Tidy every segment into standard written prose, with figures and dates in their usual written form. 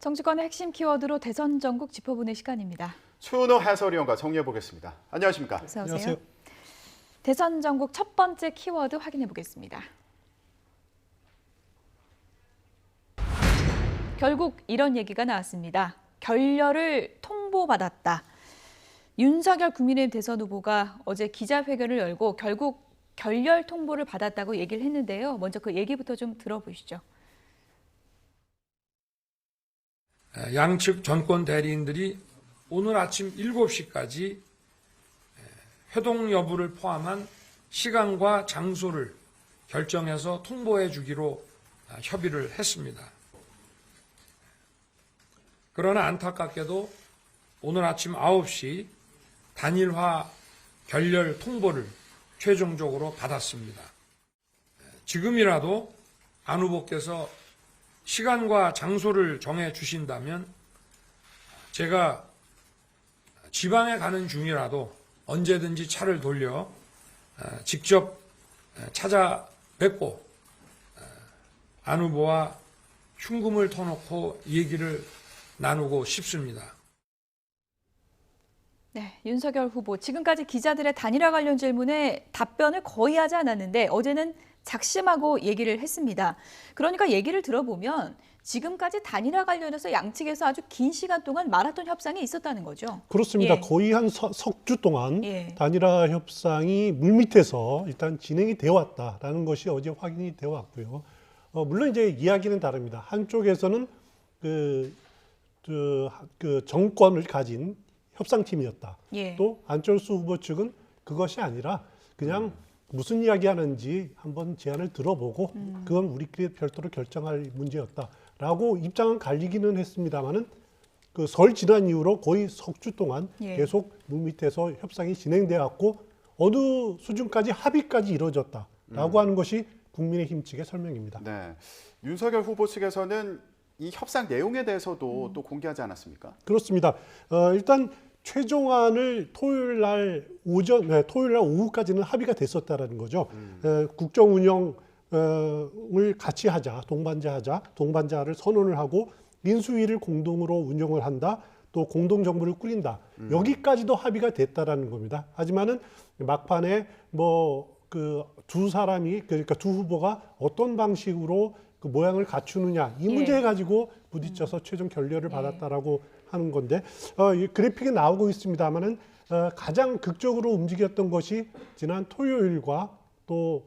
정치권의 핵심 키워드로 대선 전국 짚어보는 시간입니다. 추은호 해설위원과 정리해 보겠습니다. 안녕하십니까? 어서 오세요. 안녕하세요. 대선 전국 첫 번째 키워드 확인해 보겠습니다. 결국 이런 얘기가 나왔습니다. 결렬을 통보받았다. 윤석열 국민의힘 대선 후보가 어제 기자회견을 열고 결국 결렬 통보를 받았다고 얘기를 했는데요. 먼저 그 얘기부터 좀 들어보시죠. 양측 전권 대리인들이 오늘 아침 7시까지 회동 여부를 포함한 시간과 장소를 결정해서 통보해 주기로 협의를 했습니다. 그러나 안타깝게도 오늘 아침 9시 단일화 결렬 통보를 최종적으로 받았습니다. 지금이라도 안 후보께서 시간과 장소를 정해 주신다면 제가 지방에 가는 중이라도 언제든지 차를 돌려 직접 찾아뵙고 안 후보와 흉금을 터놓고 얘기를 나누고 싶습니다. 네, 윤석열 후보 지금까지 기자들의 단일화 관련 질문에 답변을 거의 하지 않았는데 어제는 작심하고 얘기를 했습니다. 그러니까 얘기를 들어보면 지금까지 단일화 관련해서 양측에서 아주 긴 시간 동안 마라톤 협상이 있었다는 거죠. 그렇습니다. 예. 거의 한 석 주 동안 예. 단일화 협상이 물밑에서 일단 진행이 되어 왔다라는 것이 어제 확인이 되어 왔고요. 물론 이제 이야기는 다릅니다. 한쪽에서는 그 정권을 가진 협상팀이었다. 예. 또 안철수 후보 측은 그것이 아니라 그냥 무슨 이야기 하는지 한번 제안을 들어보고 그건 우리끼리 별도로 결정할 문제였다라고 입장은 갈리기는 했습니다만은 그 설 지난 이후로 거의 석 주 동안 예. 계속 물밑에서 협상이 진행돼 왔고 어느 수준까지 합의까지 이루어졌다라고 하는 것이 국민의힘 측의 설명입니다. 네, 윤석열 후보 측에서는 이 협상 내용에 대해서도 또 공개하지 않았습니까? 그렇습니다. 일단 최종안을 토요일 날 오후까지는 합의가 됐었다라는 거죠. 국정 운영을 같이 하자, 동반자를 선언을 하고 인수위를 공동으로 운영을 한다, 또 공동 정부를 꾸린다. 여기까지도 합의가 됐다라는 겁니다. 하지만은 막판에 두 사람이 그러니까 두 후보가 어떤 방식으로 그 모양을 갖추느냐 이 문제 가지고 부딪혀서 최종 결렬을 받았다라고 하는 건데 이 그래픽이 나오고 있습니다만은 가장 극적으로 움직였던 것이 지난 토요일과 또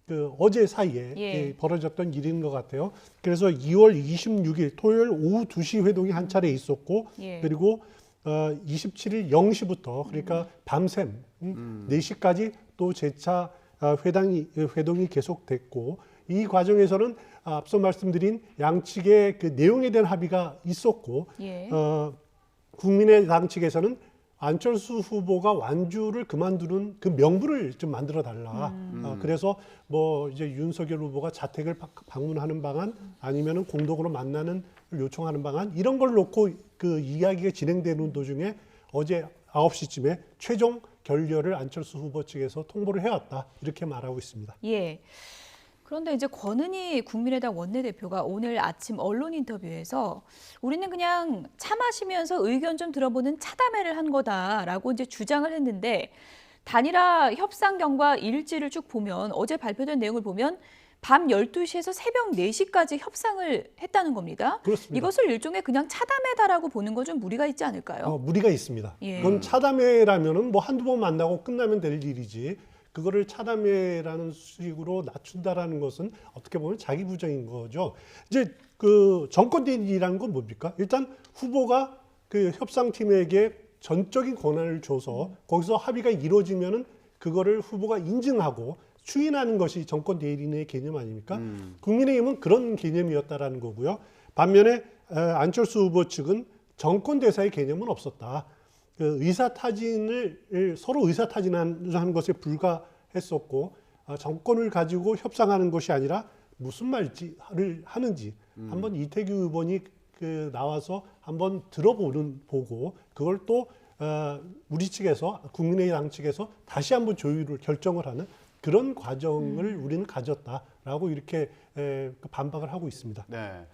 그 어제 사이에 벌어졌던 일인 것 같아요. 그래서 2월 26일 토요일 오후 2시 회동이 한 차례 있었고 그리고 27일 0시부터 그러니까 밤샘 4시까지 또 재차 회동이 계속됐고 이 과정에서는 앞서 말씀드린 양측의 그 내용에 대한 합의가 있었고 국민의당 측에서는 안철수 후보가 완주를 그만두는 그 명분을 좀 만들어 달라. 그래서 이제 윤석열 후보가 자택을 방문하는 방안 아니면은 공동으로 만나는 요청하는 방안 이런 걸 놓고 그 이야기가 진행되는 도중에 어제 9시쯤에 최종 결렬을 안철수 후보 측에서 통보를 해왔다. 이렇게 말하고 있습니다. 예. 그런데 이제 권은희 국민의당 원내대표가 오늘 아침 언론 인터뷰에서 우리는 그냥 차 마시면서 의견 좀 들어보는 차담회를 한 거다라고 이제 주장을 했는데 단일화 협상경과 일지를 쭉 보면 어제 발표된 내용을 보면 밤 12시에서 새벽 4시까지 협상을 했다는 겁니다. 그렇습니다. 이것을 일종의 그냥 차담회다라고 보는 건 좀 무리가 있지 않을까요? 무리가 있습니다. 예. 그건 차담회라면은 한두 번 만나고 끝나면 될 일이지. 그거를 차담회라는 식으로 낮춘다라는 것은 어떻게 보면 자기 부정인 거죠. 이제 그 정권 대리라는 건 뭡니까? 일단 후보가 그 협상팀에게 전적인 권한을 줘서 거기서 합의가 이루어지면은 그거를 후보가 인증하고 추인하는 것이 정권 대리인의 개념 아닙니까? 국민의힘은 그런 개념이었다라는 거고요. 반면에 안철수 후보 측은 정권 대사의 개념은 없었다. 그 서로 의사타진하는 것에 불과했었고 정권을 가지고 협상하는 것이 아니라 무슨 말을 하는지 한번 이태규 의원이 나와서 한번 보고 그걸 또 우리 측에서 국민의당 측에서 다시 한번 결정을 하는 그런 과정을 우리는 가졌다라고 이렇게 반박을 하고 있습니다. 네.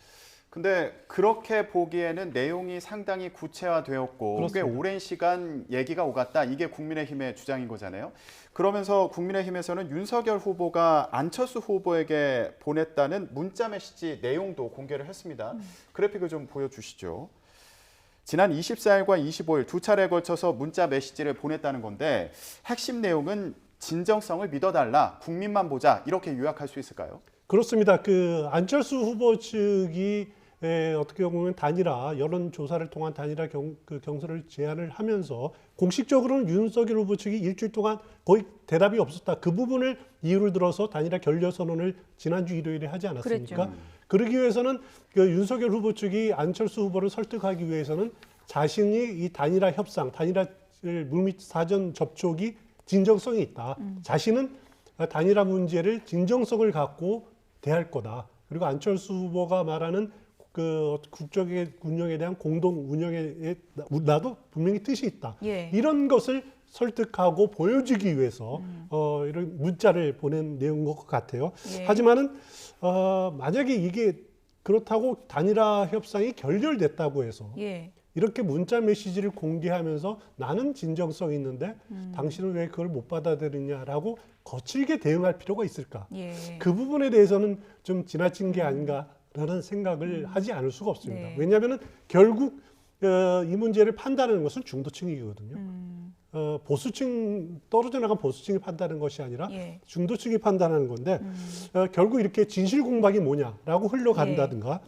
근데 그렇게 보기에는 내용이 상당히 구체화되었고 꽤 그렇습니다. 오랜 시간 얘기가 오갔다. 이게 국민의힘의 주장인 거잖아요. 그러면서 국민의힘에서는 윤석열 후보가 안철수 후보에게 보냈다는 문자 메시지 내용도 공개를 했습니다. 그래픽을 좀 보여주시죠. 지난 24일과 25일 두 차례에 걸쳐서 문자 메시지를 보냈다는 건데 핵심 내용은 진정성을 믿어달라, 국민만 보자 이렇게 요약할 수 있을까요? 그렇습니다. 그 안철수 후보 측이 어떻게 보면 단일화 여론조사를 통한 단일화 경선을 제안을 하면서 공식적으로는 윤석열 후보 측이 일주일 동안 거의 대답이 없었다. 그 부분을 이유를 들어서 단일화 결렬 선언을 지난주 일요일에 하지 않았습니까? 그랬죠. 그러기 위해서는 그 윤석열 후보 측이 안철수 후보를 설득하기 위해서는 자신이 이 단일화 협상, 단일화를 물밑 사전 접촉이 진정성이 있다. 자신은 단일화 문제를 진정성을 갖고 대할 거다. 그리고 안철수 후보가 말하는 그 국정의 운영에 대한 공동 운영에 나도 분명히 뜻이 있다. 예. 이런 것을 설득하고 보여주기 위해서 이런 문자를 보낸 내용인 것 같아요. 예. 하지만은 만약에 이게 그렇다고 단일화 협상이 결렬됐다고 해서 예. 이렇게 문자 메시지를 공개하면서 나는 진정성 있는데 당신은 왜 그걸 못 받아들이냐라고 거칠게 대응할 필요가 있을까? 예. 그 부분에 대해서는 좀 지나친 게 아닌가라는 생각을 하지 않을 수가 없습니다. 네. 왜냐하면 결국 이 문제를 판단하는 것은 중도층이거든요. 보수층 떨어져 나간 보수층이 판단하는 것이 아니라 예. 중도층이 판단하는 건데 결국 이렇게 진실 공방이 뭐냐라고 흘러간다든가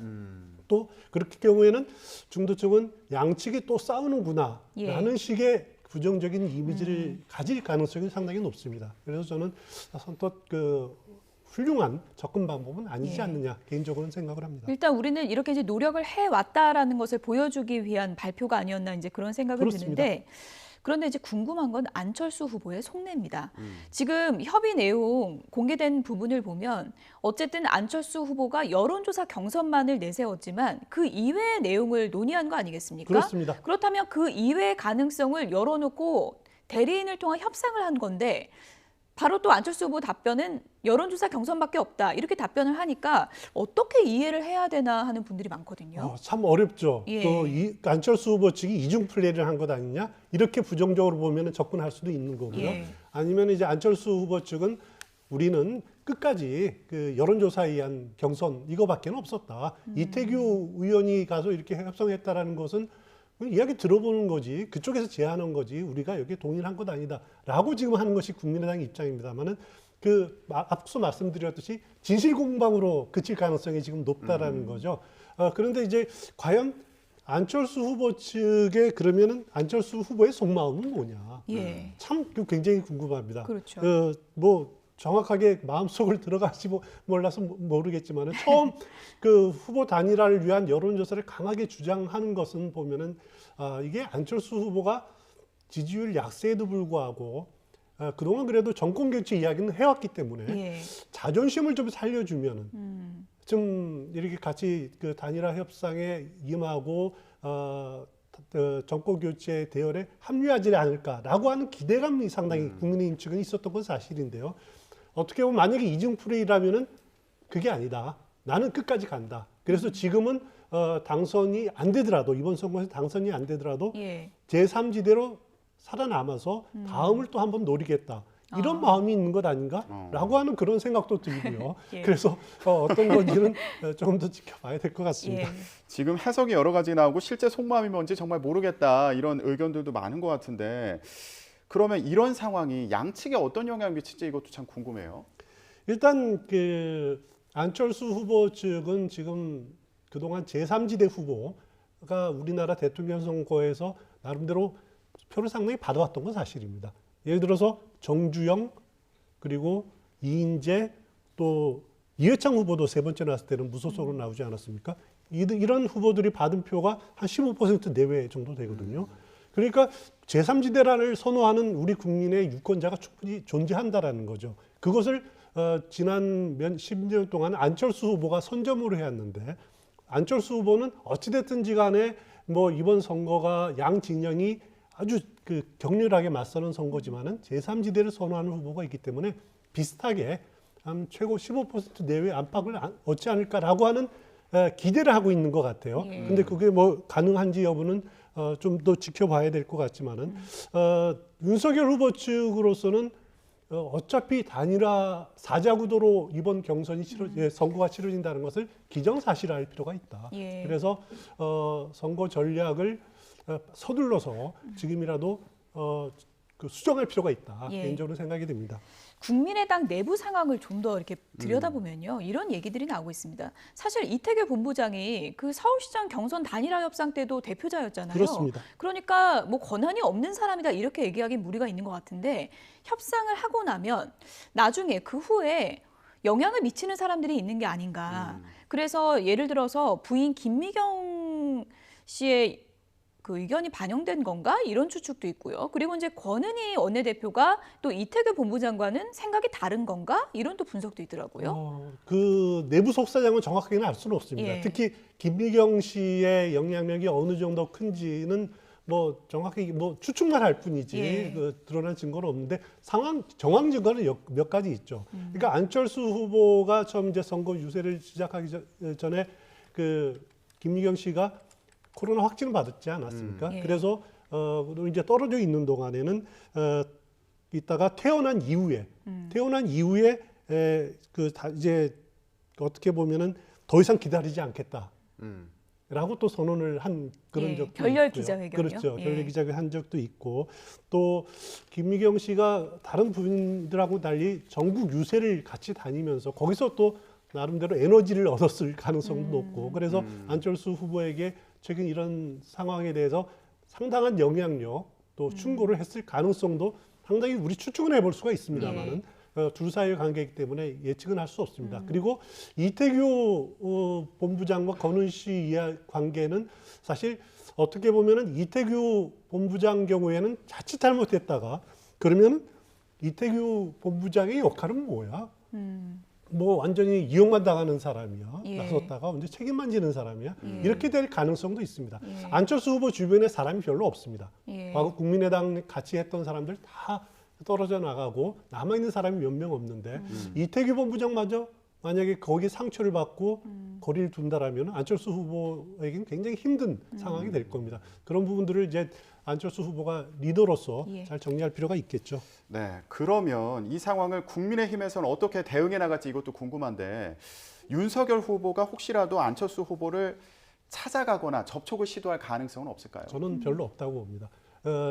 또 그렇기 경우에는 중도층은 양측이 또 싸우는구나라는 식의 부정적인 이미지를 가질 가능성이 상당히 높습니다. 그래서 저는 선뜻 그 훌륭한 접근 방법은 아니지 예. 않느냐 개인적으로는 생각을 합니다. 일단 우리는 이렇게 이제 노력을 해왔다라는 것을 보여주기 위한 발표가 아니었나 이제 그런 생각을 그렇습니다. 드는데 그런데 이제 궁금한 건 안철수 후보의 속내입니다. 지금 협의 내용 공개된 부분을 보면 어쨌든 안철수 후보가 여론조사 경선만을 내세웠지만 그 이외의 내용을 논의한 거 아니겠습니까? 그렇습니다. 그렇다면 그 이외의 가능성을 열어놓고 대리인을 통한 협상을 한 건데 바로 또 안철수 후보 답변은 여론조사 경선밖에 없다. 이렇게 답변을 하니까 어떻게 이해를 해야 되나 하는 분들이 많거든요. 참 어렵죠. 예. 또 안철수 후보 측이 이중 플레이를 한 것 아니냐? 이렇게 부정적으로 보면 접근할 수도 있는 거고요. 예. 아니면 이제 안철수 후보 측은 우리는 끝까지 그 여론조사에 의한 경선 이거밖에 없었다. 이태규 의원이 가서 이렇게 협상했다라는 것은 이야기 들어보는 거지 그쪽에서 제안한 거지 우리가 여기 동의를 한 것 아니다라고 지금 하는 것이 국민의당의 입장입니다만은 그 앞서 말씀드렸듯이 진실 공방으로 그칠 가능성이 지금 높다라는 거죠. 그런데 이제 과연 안철수 후보 측에 그러면은 안철수 후보의 속마음은 뭐냐? 예. 참 굉장히 궁금합니다. 그렇죠. 뭐 정확하게 마음속을 들어가지 몰라서 모르겠지만 처음 그 후보 단일화를 위한 여론조사를 강하게 주장하는 것은 보면은 이게 안철수 후보가 지지율 약세에도 불구하고 그동안 그래도 정권 교체 이야기는 해왔기 때문에 예. 자존심을 좀 살려주면은 좀 이렇게 같이 그 단일화 협상에 임하고 정권 교체 대열에 합류하지 않을까라고 하는 기대감이 상당히 국민의힘 측은 있었던 건 사실인데요. 어떻게 보면 만약에 이중 플레이라면은 그게 아니다. 나는 끝까지 간다. 그래서 지금은 당선이 안 되더라도 이번 선거에서 당선이 안 되더라도 예. 제3지대로 살아남아서 다음을 또 한번 노리겠다. 이런 마음이 있는 것 아닌가라고 하는 그런 생각도 들고요. 예. 그래서 어떤 건지는 조금 더 지켜봐야 될 것 같습니다. 예. 지금 해석이 여러 가지 나오고 실제 속마음이 뭔지 정말 모르겠다 이런 의견들도 많은 것 같은데 그러면 이런 상황이 양측에 어떤 영향을 미칠지 이것도 참 궁금해요. 일단 그 안철수 후보 측은 지금 그동안 제3지대 후보가 우리나라 대통령 선거에서 나름대로 표를 상당히 받아왔던 건 사실입니다. 예를 들어서 정주영 그리고 이인재 또 이회창 후보도 세 번째 나왔을 때는 무소속으로 나오지 않았습니까? 이런 후보들이 받은 표가 한 15% 내외 정도 되거든요. 그러니까 제3지대를 선호하는 우리 국민의 유권자가 충분히 존재한다라는 거죠. 그것을 지난 10년 동안 안철수 후보가 선점으로 해왔는데 안철수 후보는 어찌됐든지 간에 뭐 이번 선거가 양 진영이 아주 그 격렬하게 맞서는 선거지만은 제3지대를 선호하는 후보가 있기 때문에 비슷하게 한 최고 15% 내외 안팎을 얻지 않을까라고 하는 기대를 하고 있는 것 같아요. 예. 근데 그게 뭐 가능한지 여부는 좀 더 지켜봐야 될 것 같지만은 윤석열 후보 측으로서는 어차피 단일화 사자구도로 이번 경선이 선거가 치러진다는 것을 기정사실화할 필요가 있다. 예. 그래서 선거 전략을 서둘러서 지금이라도 그 수정할 필요가 있다. 예. 개인적으로 생각이 됩니다. 국민의당 내부 상황을 좀 더 이렇게 들여다보면요. 이런 얘기들이 나오고 있습니다. 사실 이태규 본부장이 그 서울시장 경선 단일화 협상 때도 대표자였잖아요. 그렇습니다. 그러니까 뭐 권한이 없는 사람이다 이렇게 얘기하기 무리가 있는 것 같은데 협상을 하고 나면 나중에 그 후에 영향을 미치는 사람들이 있는 게 아닌가. 그래서 예를 들어서 부인 김미경 씨의 그 의견이 반영된 건가? 이런 추측도 있고요. 그리고 이제 권은희 원내대표가 또 이태규 본부장과는 생각이 다른 건가? 이런 또 분석도 있더라고요. 그 내부 속사정은 정확하게는 알 수는 없습니다. 예. 특히 김미경 씨의 영향력이 어느 정도 큰지는 뭐 정확히 뭐 추측만 할 뿐이지 예. 그 드러난 증거는 없는데 정황 증거는 몇 가지 있죠. 그러니까 안철수 후보가 처음 이제 선거 유세를 시작하기 전에 그 김미경 씨가 코로나 확진을 받았지 않았습니까? 예. 그래서 이제 떨어져 있는 동안에는 있다가 태어난 이후에 이제 어떻게 보면은 더 이상 기다리지 않겠다. 라고 또 선언을 한 그런 예, 적도 결렬 있고요. 기자회견이요? 그렇죠. 예. 결렬 기자회견 한 적도 있고 또 김미경 씨가 다른 부인들하고 달리 전국 유세를 같이 다니면서 거기서 또 나름대로 에너지를 얻었을 가능성도 높고 그래서 안철수 후보에게 최근 이런 상황에 대해서 상당한 영향력 또 충고를 했을 가능성도 상당히 우리 추측은 해볼 수가 있습니다만은 둘 사이의 관계이기 때문에 예측은 할 수 없습니다. 그리고 이태규 본부장과 권은 씨의 관계는 사실 어떻게 보면은 이태규 본부장 경우에는 자칫 잘못했다가 그러면은 이태규 본부장의 역할은 뭐야? 뭐 완전히 이용만 당하는 사람이야. 예. 나섰다가 언제 책임만 지는 사람이야. 이렇게 될 가능성도 있습니다. 예. 안철수 후보 주변에 사람이 별로 없습니다. 예. 과거 국민의당 같이 했던 사람들 다 떨어져 나가고 남아있는 사람이 몇 명 없는데 이태규 본부장마저 만약에 거기에 상처를 받고 거리를 둔다라면 안철수 후보에게는 굉장히 힘든 상황이 될 겁니다. 그런 부분들을 이제 안철수 후보가 리더로서 예. 잘 정리할 필요가 있겠죠. 네, 그러면 이 상황을 국민의힘에서는 어떻게 대응해 나갈지 이것도 궁금한데 윤석열 후보가 혹시라도 안철수 후보를 찾아가거나 접촉을 시도할 가능성은 없을까요? 저는 별로 없다고 봅니다.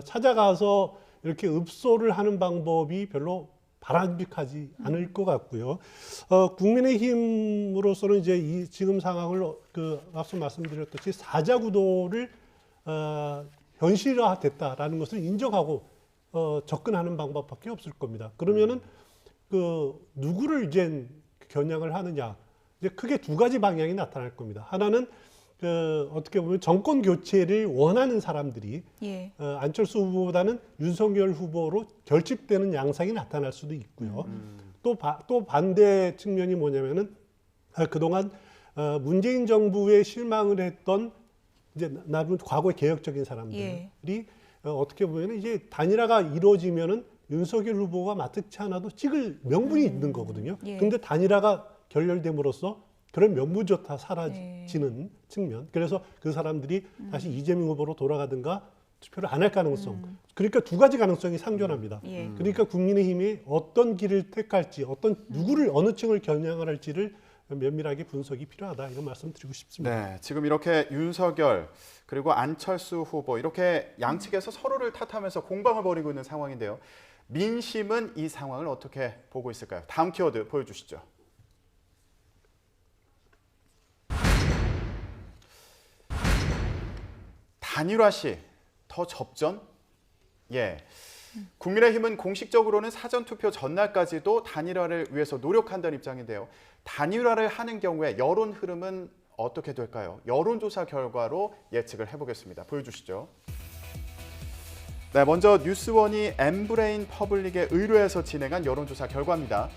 찾아가서 이렇게 읍소를 하는 방법이 별로 바람직하지 않을 것 같고요. 국민의힘으로서는 이제 지금 상황을 앞서 말씀드렸듯이 사자구도를 현실화됐다라는 것을 인정하고 접근하는 방법밖에 없을 겁니다. 그러면은 누구를 이제 겨냥을 하느냐 이제 크게 두 가지 방향이 나타날 겁니다. 하나는 어떻게 보면 정권 교체를 원하는 사람들이 예. 안철수 후보보다는 윤석열 후보로 결집되는 양상이 나타날 수도 있고요. 또 반대 측면이 뭐냐면은 그동안 문재인 정부에 실망을 했던 이제 나름 과거의 개혁적인 사람들이 예. 어떻게 보면 이제 단일화가 이루어지면은 윤석열 후보가 마땅치 않아도 찍을 명분이 있는 거거든요. 예. 근데 단일화가 결렬됨으로써 그런 면모조차 사라지는 측면. 그래서 그 사람들이 다시 이재명 후보로 돌아가든가 투표를 안 할 가능성. 그러니까 두 가지 가능성이 상존합니다. 예. 그러니까 국민의힘이 어떤 길을 택할지, 누구를 어느 층을 겨냥을 할지를 면밀하게 분석이 필요하다 이런 말씀드리고 싶습니다. 네, 지금 이렇게 윤석열 그리고 안철수 후보 이렇게 양측에서 서로를 탓하면서 공방을 벌이고 있는 상황인데요. 민심은 이 상황을 어떻게 보고 있을까요? 다음 키워드 보여주시죠. 단일화 시 더 접전? 예. 국민의힘은 공식적으로는 사전투표 전날까지도 단일화를 위해서 노력한다는 입장인데요. 단일화를 하는 경우에 여론 흐름은 어떻게 될까요? 여론조사 결과로 예측을 해보겠습니다. 보여주시죠. 네, 먼저 뉴스원이 엠브레인 퍼블릭에 의뢰해서 진행한 여론조사 결과입니다.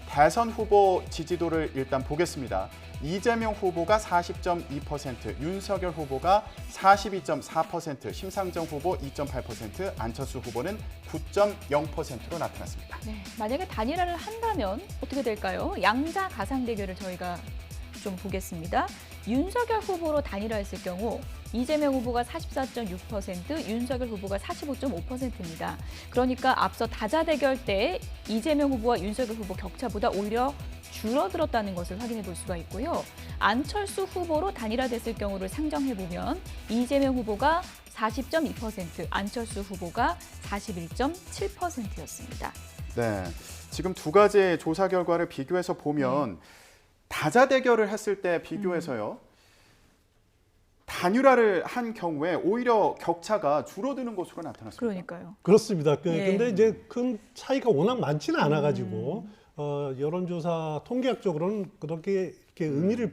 대선 후보 지지도를 일단 보겠습니다. 이재명 후보가 40.2%, 윤석열 후보가 42.4%, 심상정 후보 2.8%, 안철수 후보는 9.0%로 나타났습니다. 네, 만약에 단일화를 한다면 어떻게 될까요? 양자 가상 대결을 저희가 좀 보겠습니다. 윤석열 후보로 단일화했을 경우 이재명 후보가 44.6%, 윤석열 후보가 45.5%입니다. 그러니까 앞서 다자대결 때 이재명 후보와 윤석열 후보 격차보다 오히려 줄어들었다는 것을 확인해 볼 수가 있고요. 안철수 후보로 단일화됐을 경우를 상정해보면 이재명 후보가 40.2%, 안철수 후보가 41.7%였습니다. 네, 지금 두 가지 조사 결과를 비교해서 보면 다자대결을 했을 때 비교해서요. 단일화를 한 경우에 오히려 격차가 줄어드는 것으로 나타났습니다. 그러니까요. 그렇습니다. 예. 근데 이제 큰 차이가 워낙 많지는 않아가지고 여론조사 통계학적으로는 그렇게 이렇게 의미를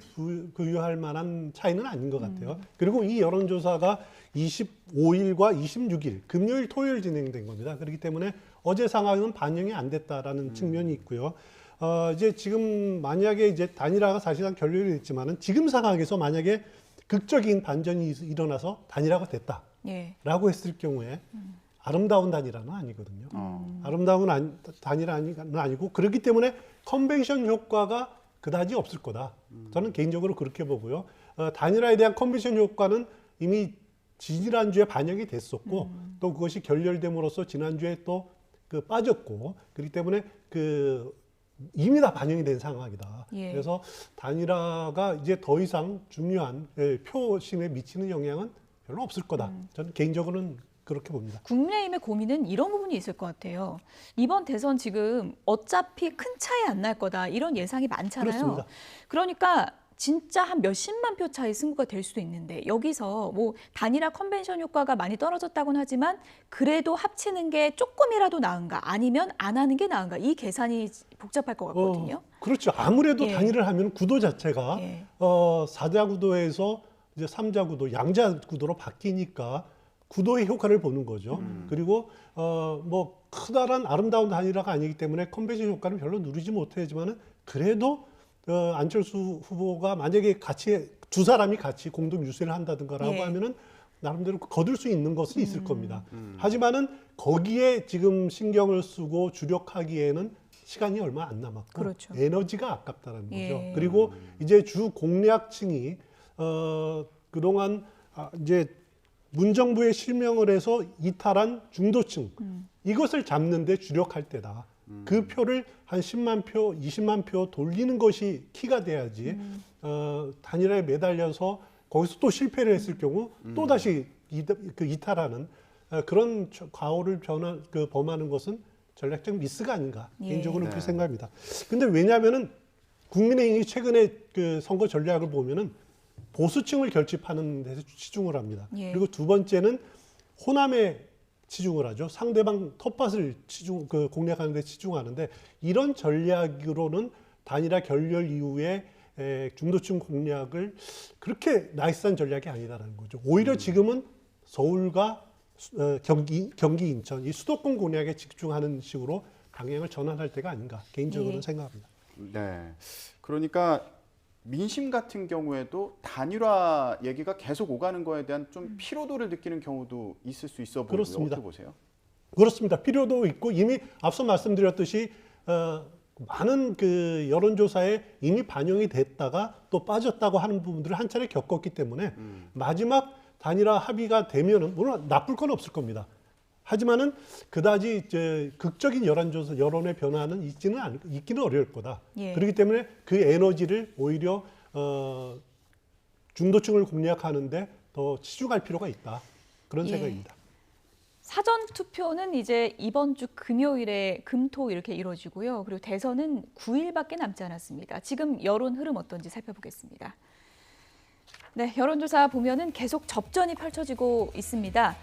부여할 만한 차이는 아닌 것 같아요. 그리고 이 여론조사가 25일과 26일 금요일, 토요일 진행된 겁니다. 그렇기 때문에 어제 상황은 반영이 안 됐다라는 측면이 있고요. 이제 지금 만약에 이제 단일화가 사실상 결렬이 됐지만은 지금 상황에서 만약에 극적인 반전이 일어나서 단일화가 됐다라고 예. 했을 경우에 아름다운 단일화는 아니거든요. 아름다운 단일화는 아니고 그렇기 때문에 컨벤션 효과가 그다지 없을 거다. 저는 개인적으로 그렇게 보고요. 단일화에 대한 컨벤션 효과는 이미 지난주에 반영이 됐었고 또 그것이 결렬됨으로써 지난주에 또 빠졌고 그렇기 때문에 이미 다 반영이 된 상황이다. 예. 그래서 단일화가 이제 더 이상 중요한 표심에 미치는 영향은 별로 없을 거다. 저는 개인적으로는 그렇게 봅니다. 국민의힘의 고민은 이런 부분이 있을 것 같아요. 이번 대선 지금 어차피 큰 차이 안 날 거다 이런 예상이 많잖아요. 그렇습니다. 그러니까 진짜 한 몇십만 표 차이 승부가 될 수도 있는데 여기서 뭐 단일화 컨벤션 효과가 많이 떨어졌다고는 하지만 그래도 합치는 게 조금이라도 나은가 아니면 안 하는 게 나은가 이 계산이 복잡할 것 같거든요. 그렇죠. 아무래도 예. 단일화를 하면 구도 자체가 예. 4자 구도에서 이제 3자 구도, 양자 구도로 바뀌니까 구도의 효과를 보는 거죠. 그리고 뭐 크다란 아름다운 단일화가 아니기 때문에 컨벤션 효과는 별로 누리지 못하지만은 그래도 안철수 후보가 만약에 같이 두 사람이 같이 공동 유세를 한다든가라고 예. 하면은 나름대로 거둘 수 있는 것은 있을 겁니다. 하지만은 거기에 지금 신경을 쓰고 주력하기에는 시간이 얼마 안 남았고 그렇죠. 에너지가 아깝다는 거죠. 예. 그리고 이제 주 공략층이 그동안 이제 문정부에 실명을 해서 이탈한 중도층 이것을 잡는데 주력할 때다. 그 표를 한 10만 표, 20만 표 돌리는 것이 키가 돼야지 단일화에 매달려서 거기서 또 실패를 했을 경우 또 다시 이탈하는 그런 과오를 범하는 것은 전략적 미스가 아닌가 개인적으로는 그렇게 생각합니다. 근데 왜냐하면은 국민의힘이 최근에 선거 전략을 보면은 보수층을 결집하는 데서 치중을 합니다. 예. 그리고 두 번째는 호남에 치중을 하죠. 상대방 텃밭을 공략하는 데 치중하는데 이런 전략으로는 단일화 결렬 이후에 중도층 공략을 그렇게 나이스한 전략이 아니다라는 거죠. 오히려 지금은 서울과 경기, 인천 이 수도권 공략에 집중하는 식으로 방향을 전환할 때가 아닌가 개인적으로는 예. 생각합니다. 네, 그러니까 민심 같은 경우에도 단일화 얘기가 계속 오가는 거에 대한 좀 피로도를 느끼는 경우도 있을 수 있어 보여요. 그렇습니다. 어떻게 보세요? 그렇습니다. 필요도 있고 이미 앞서 말씀드렸듯이 많은 여론조사에 이미 반영이 됐다가 또 빠졌다고 하는 부분들을 한 차례 겪었기 때문에 마지막 단일화 합의가 되면은 물론 나쁠 건 없을 겁니다. 하지만은 그다지 극적인 여론의 변화는 있기는 어려울 거다. 예. 그렇기 때문에 그 에너지를 오히려 중도층을 공략하는데 더 치중할 필요가 있다. 그런 예. 생각입니다. 사전 투표는 이제 이번 주 금요일에 금토 이렇게 이루어지고요. 그리고 대선은 9일밖에 남지 않았습니다. 지금 여론 흐름 어떤지 살펴보겠습니다. 네, 여론조사 보면은 계속 접전이 펼쳐지고 있습니다.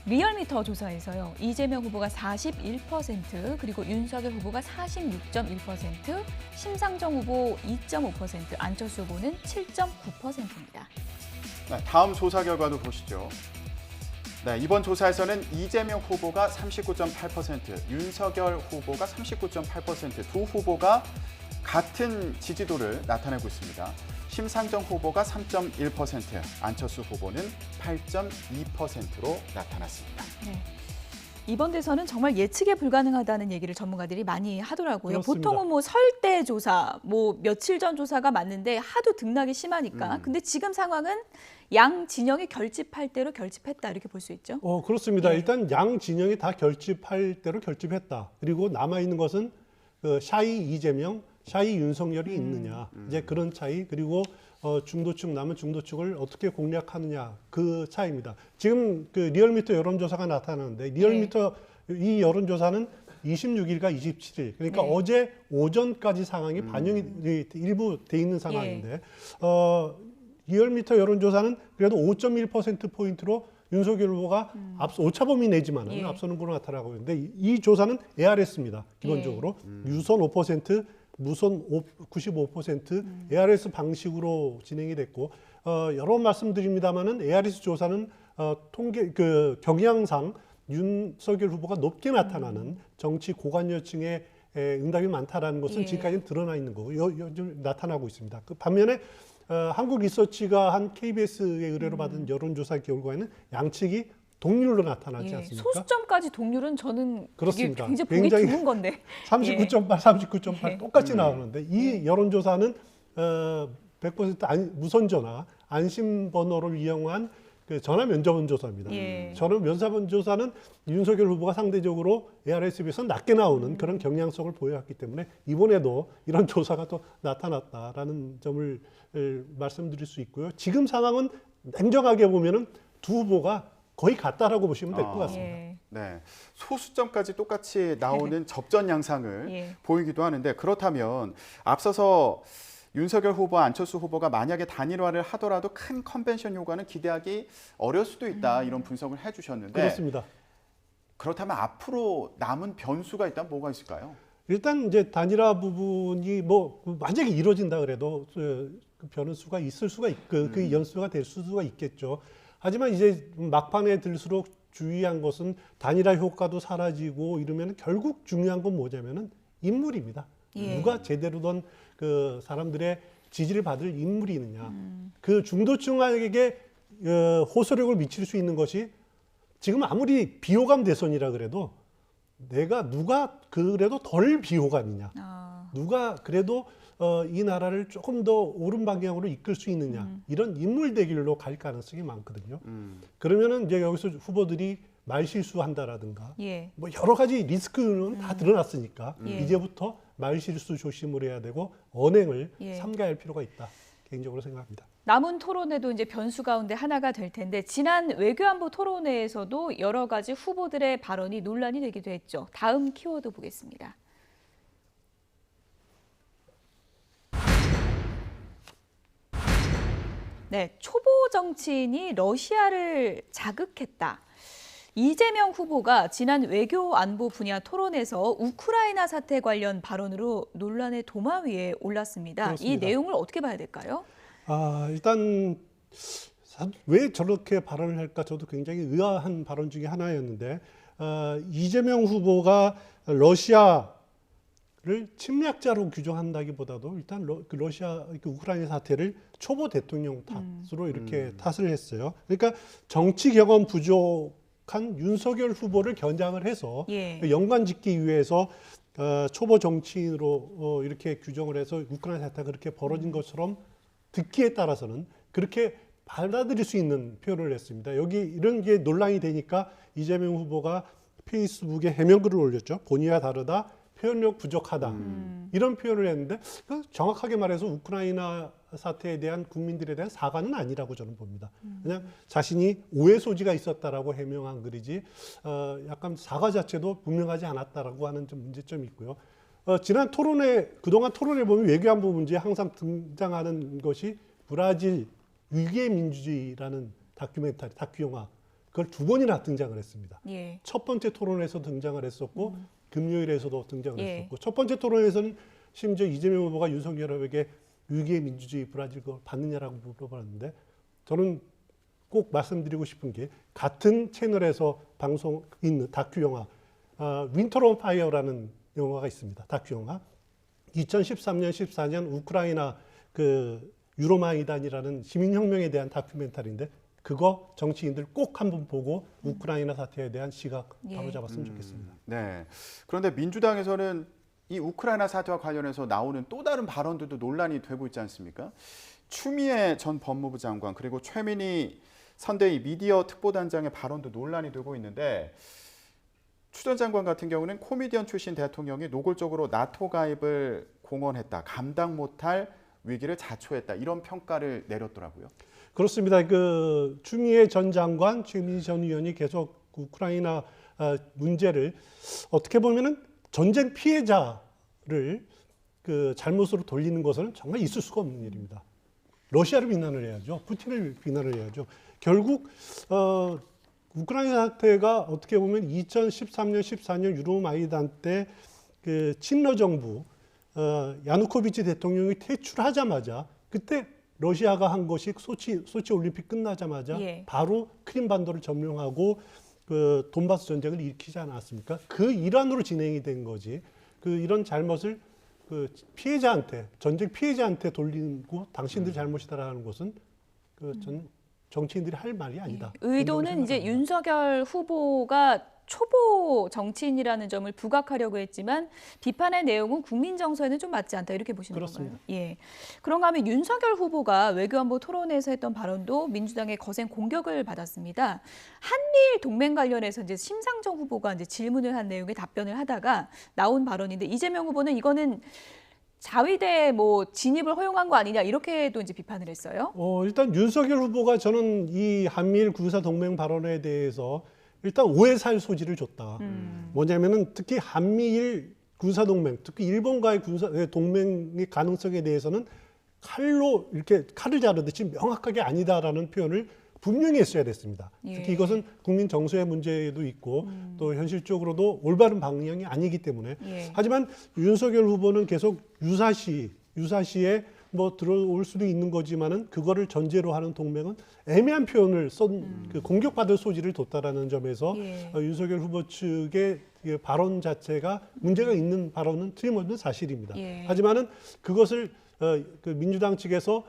리얼미터 조사에서요. 이재명 후보가 41%, 그리고 윤석열 후보가 46.1%, 심상정 후보 2.5%, 안철수 후보는 7.9%입니다. 네, 다음 조사 결과도 보시죠. 네, 이번 조사에서는 이재명 후보가 39.8%, 윤석열 후보가 39.8%, 두 후보가 같은 지지도를 나타내고 있습니다. 심상정 후보가 3.1%, 안철수 후보는 8.2%로 나타났습니다. 네. 이번 대선은 정말 예측에 불가능하다는 얘기를 전문가들이 많이 하더라고요. 그렇습니다. 보통은 뭐 설 때 조사, 뭐 며칠 전 조사가 맞는데 하도 등락이 심하니까. 근데 지금 상황은 양 진영이 결집할 대로 결집했다 이렇게 볼 수 있죠. 그렇습니다. 예. 일단 양 진영이 다 결집할 대로 결집했다. 그리고 남아 있는 것은 그 샤이 이재명, 샤이 윤석열이 있느냐. 이제 그런 차이. 그리고 중도층 남은 중도층을 어떻게 공략하느냐 그 차이입니다. 지금 그 리얼미터 여론조사가 나타나는데 리얼미터 이 여론조사는 26일과 27일 그러니까 네. 어제 오전까지 상황이 반영이 일부 돼 있는 상황인데 리얼미터 여론조사는 그래도 5.1% 포인트로 윤석열 후보가 앞서 오차범위 내지만은 예. 앞서는 걸로 나타나고 있는데 이 조사는 ARS입니다. 기본적으로 유선 5%, 무선 95% ARS 방식으로 진행이 됐고 여러 번 말씀드립니다만은 ARS 조사는 통계 그 경향상 윤석열 후보가 높게 나타나는 정치 고관여층의 응답이 많다라는 것은 예. 지금까지는 드러나 있는 거고 요즘 나타나고 있습니다. 그 반면에 한국 리서치가 한 KBS의 의뢰로 받은 여론조사 결과에는 양측이 동률로 나타나지 예, 않습니까? 소수점까지 동률은 저는 그렇습니다. 이게 굉장히 보기 굉장히 드문 건데. 39.8, 39.8 예. 똑같이 나오는데 이 여론조사는 100% 무선 전화 안심 번호를 이용한 그 전화 면접원 조사입니다. 예. 전화 면접원 조사는 윤석열 후보가 상대적으로 ARS에 비해서 낮게 나오는 그런 경향성을 보여왔기 때문에 이번에도 이런 조사가 또 나타났다라는 점을 말씀드릴 수 있고요. 지금 상황은 냉정하게 보면은 두 후보가 거의 같다라고 보시면 될 것 같습니다. 예. 네, 소수점까지 똑같이 나오는 접전 양상을 예. 보이기도 하는데 그렇다면 앞서서 윤석열 후보와 안철수 후보가 만약에 단일화를 하더라도 큰 컨벤션 효과는 기대하기 어려울 수도 있다 이런 분석을 해주셨는데 그렇습니다. 그렇다면 앞으로 남은 변수가 있다면 뭐가 있을까요? 일단 이제 단일화 부분이 뭐 만약에 이루어진다 그래도 그 변수가 있을 수가 그 연수가 될 수가 있겠죠. 하지만 이제 막판에 들수록 주의한 것은 단일화 효과도 사라지고 이러면 결국 중요한 건 뭐냐면은 인물입니다. 예. 누가 제대로 된 그 사람들의 지지를 받을 인물이 있느냐. 그 중도층에게 호소력을 미칠 수 있는 것이 지금 아무리 비호감 대선이라 그래도 누가 그래도 덜 비호감이냐. 누가 그래도 이 나라를 조금 더 옳은 방향으로 이끌 수 있느냐. 이런 인물 대결로 갈 가능성이 많거든요. 그러면은 이제 여기서 후보들이 말실수한다라든가 예. 뭐 여러 가지 리스크는 다 드러났으니까 예. 이제부터 말실수 조심을 해야 되고 언행을 예. 삼가할 필요가 있다. 개인적으로 생각합니다. 남은 토론회도 이제 변수 가운데 하나가 될 텐데 지난 외교안보 토론회에서도 여러 가지 후보들의 발언이 논란이 되기도 했죠. 다음 키워드 보겠습니다. 네, 초보 정치인이 러시아를 자극했다. 이재명 후보가 지난 외교 안보 분야 토론에서 우크라이나 사태 관련 발언으로 논란의 도마 위에 올랐습니다. 그렇습니다. 이 내용을 어떻게 봐야 될까요? 일단 왜 저렇게 발언을 할까 저도 굉장히 의아한 발언 중에 하나였는데 이재명 후보가 러시아를 침략자로 규정한다기보다도 일단 러시아 우크라이나 사태를 초보 대통령 탓으로 이렇게 탓을 했어요. 그러니까 정치 경험 부족한 윤석열 후보를 겨냥을 해서 예. 연관짓기 위해서 초보 정치인으로 이렇게 규정을 해서 우크라이나 사태가 그렇게 벌어진 것처럼 듣기에 따라서는 그렇게 받아들일 수 있는 표현을 했습니다. 여기 이런 게 논란이 되니까 이재명 후보가 페이스북에 해명글을 올렸죠. 본의와 다르다, 표현력 부족하다. 이런 표현을 했는데 정확하게 말해서 우크라이나 사태에 대한 국민들에 대한 사과는 아니라고 저는 봅니다. 그냥 자신이 오해 소지가 있었다라고 해명한 글이지 약간 사과 자체도 분명하지 않았다라고 하는 좀 문제점이 있고요. 지난 토론회, 그동안 토론회 보면 외교안보 문제에 항상 등장하는 것이 브라질 위기의 민주주의라는 다큐멘터리, 다큐영화. 그걸 두 번이나 등장을 했습니다. 예. 첫 번째 토론에서 등장을 했었고 금요일에서도 등장을 예. 했었고 첫 번째 토론에서는 심지어 이재명 후보가 윤석열에게 위기의 민주주의 브라질 그걸 받느냐라고 물어봤는데 저는 꼭 말씀드리고 싶은 게 같은 채널에서 방송 있는 다큐영화 윈터 온 파이어라는 영화가 있습니다. 다큐영화 2013년 14년 우크라이나 그 유로마이단이라는 시민혁명에 대한 다큐멘터리인데 그거 정치인들 꼭 한번 보고 우크라이나 사태에 대한 시각 예. 바로잡았으면 좋겠습니다. 네. 그런데 민주당에서는 이 우크라이나 사태와 관련해서 나오는 또 다른 발언들도 논란이 되고 있지 않습니까? 추미애 전 법무부 장관 그리고 최민희 선대위 미디어 특보단장의 발언도 논란이 되고 있는데 추 전 장관 같은 경우는 코미디언 출신 대통령이 노골적으로 나토 가입을 공언했다. 감당 못할 위기를 자초했다. 이런 평가를 내렸더라고요. 그렇습니다. 그 추미애 전 장관, 최민희 전 의원이 계속 우크라이나 문제를 어떻게 보면은 전쟁 피해자를 그 잘못으로 돌리는 것은 정말 있을 수가 없는 일입니다. 러시아를 비난을 해야죠. 푸틴을 비난을 해야죠. 결국 우크라이나 사태가 어떻게 보면 2013년, 14년 유로마이단 때 그 친러 정부 야누코비치 대통령이 퇴출하자마자 그때 러시아가 한 것이 소치 올림픽 끝나자마자 예. 바로 크림반도를 점령하고 그 돈바스 전쟁을 일으키지 않았습니까? 그 일환으로 진행이 된 거지. 그 이런 잘못을 그 피해자한테 전쟁 피해자한테 돌리고 당신들 잘못이다라는 것은 그 정치인들이 할 말이 아니다. 의도는 이제 윤석열 후보가 초보 정치인이라는 점을 부각하려고 했지만 비판의 내용은 국민 정서에는 좀 맞지 않다 이렇게 보시는 그렇습니다. 건가요? 예. 그런가 하면 윤석열 후보가 외교안보 토론회에서 했던 발언도 민주당의 거센 공격을 받았습니다. 한미일 동맹 관련해서 이제 심상정 후보가 이제 질문을 한 내용에 답변을 하다가 나온 발언인데 이재명 후보는 이거는 자위대 뭐 진입을 허용한 거 아니냐 이렇게도 이제 비판을 했어요. 일단 윤석열 후보가 저는 이 한미일 군사 동맹 발언에 대해서 일단 오해 살 소지를 줬다. 뭐냐면은 특히 한미일 군사 동맹, 특히 일본과의 군사 동맹의 가능성에 대해서는 칼로 이렇게 칼을 자르듯이 명확하게 아니다라는 표현을 분명히 했어야 됐습니다. 예. 특히 이것은 국민 정서의 문제도 있고 또 현실적으로도 올바른 방향이 아니기 때문에 예. 하지만 윤석열 후보는 계속 유사시에 뭐 들어올 수도 있는 거지만은 그거를 전제로 하는 동맹은 애매한 표현을 그 공격받을 소지를 뒀다라는 점에서 예. 윤석열 후보 측의 그 발언 자체가 문제가 있는 발언은 틀림없는 사실입니다. 예. 하지만은 그것을 그 민주당 측에서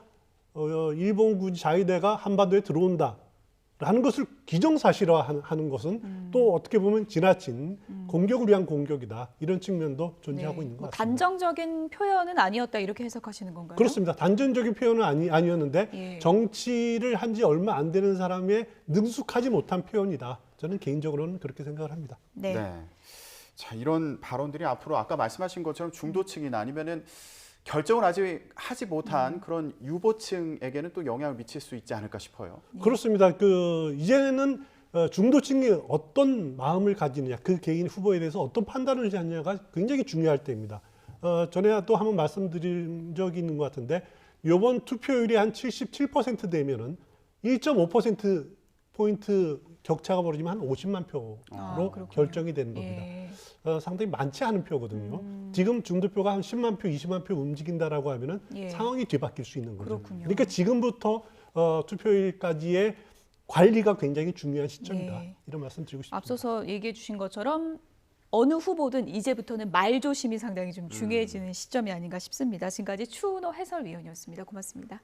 일본군 자위대가 한반도에 들어온다라는 것을 기정사실화하는 것은 또 어떻게 보면 지나친 공격을 위한 공격이다 이런 측면도 존재하고 네. 있는 것 뭐 같습니다. 단정적인 표현은 아니었다 이렇게 해석하시는 건가요? 그렇습니다. 단전적인 표현은 아니었는데 예. 정치를 한 지 얼마 안 되는 사람의 능숙하지 못한 표현이다. 저는 개인적으로는 그렇게 생각을 합니다. 네. 자, 이런 발언들이 앞으로 아까 말씀하신 것처럼 중도층이나 아니면은 결정을 아직 하지 못한 그런 유보층에게는 또 영향을 미칠 수 있지 않을까 싶어요. 그렇습니다. 그 이제는 중도층이 어떤 마음을 가지느냐, 그 개인 후보에 대해서 어떤 판단을 하느냐가 굉장히 중요할 때입니다. 전에 또 한번 말씀드린 적이 있는 것 같은데 이번 투표율이 한 77% 되면은 1.5% 포인트 격차가 벌어지면 한 50만 표로 그렇군요. 결정이 되는 겁니다. 예. 상당히 많지 않은 표거든요. 지금 중도표가 한 10만 표, 20만 표 움직인다라고 하면은 예. 상황이 뒤바뀔 수 있는 거죠. 그렇군요. 그러니까 지금부터 투표일까지의 관리가 굉장히 중요한 시점이다. 예. 이런 말씀 드리고 싶습니다. 앞서서 얘기해 주신 것처럼 어느 후보든 이제부터는 말조심이 상당히 좀 중요해지는 시점이 아닌가 싶습니다. 지금까지 추은호 해설위원이었습니다. 고맙습니다.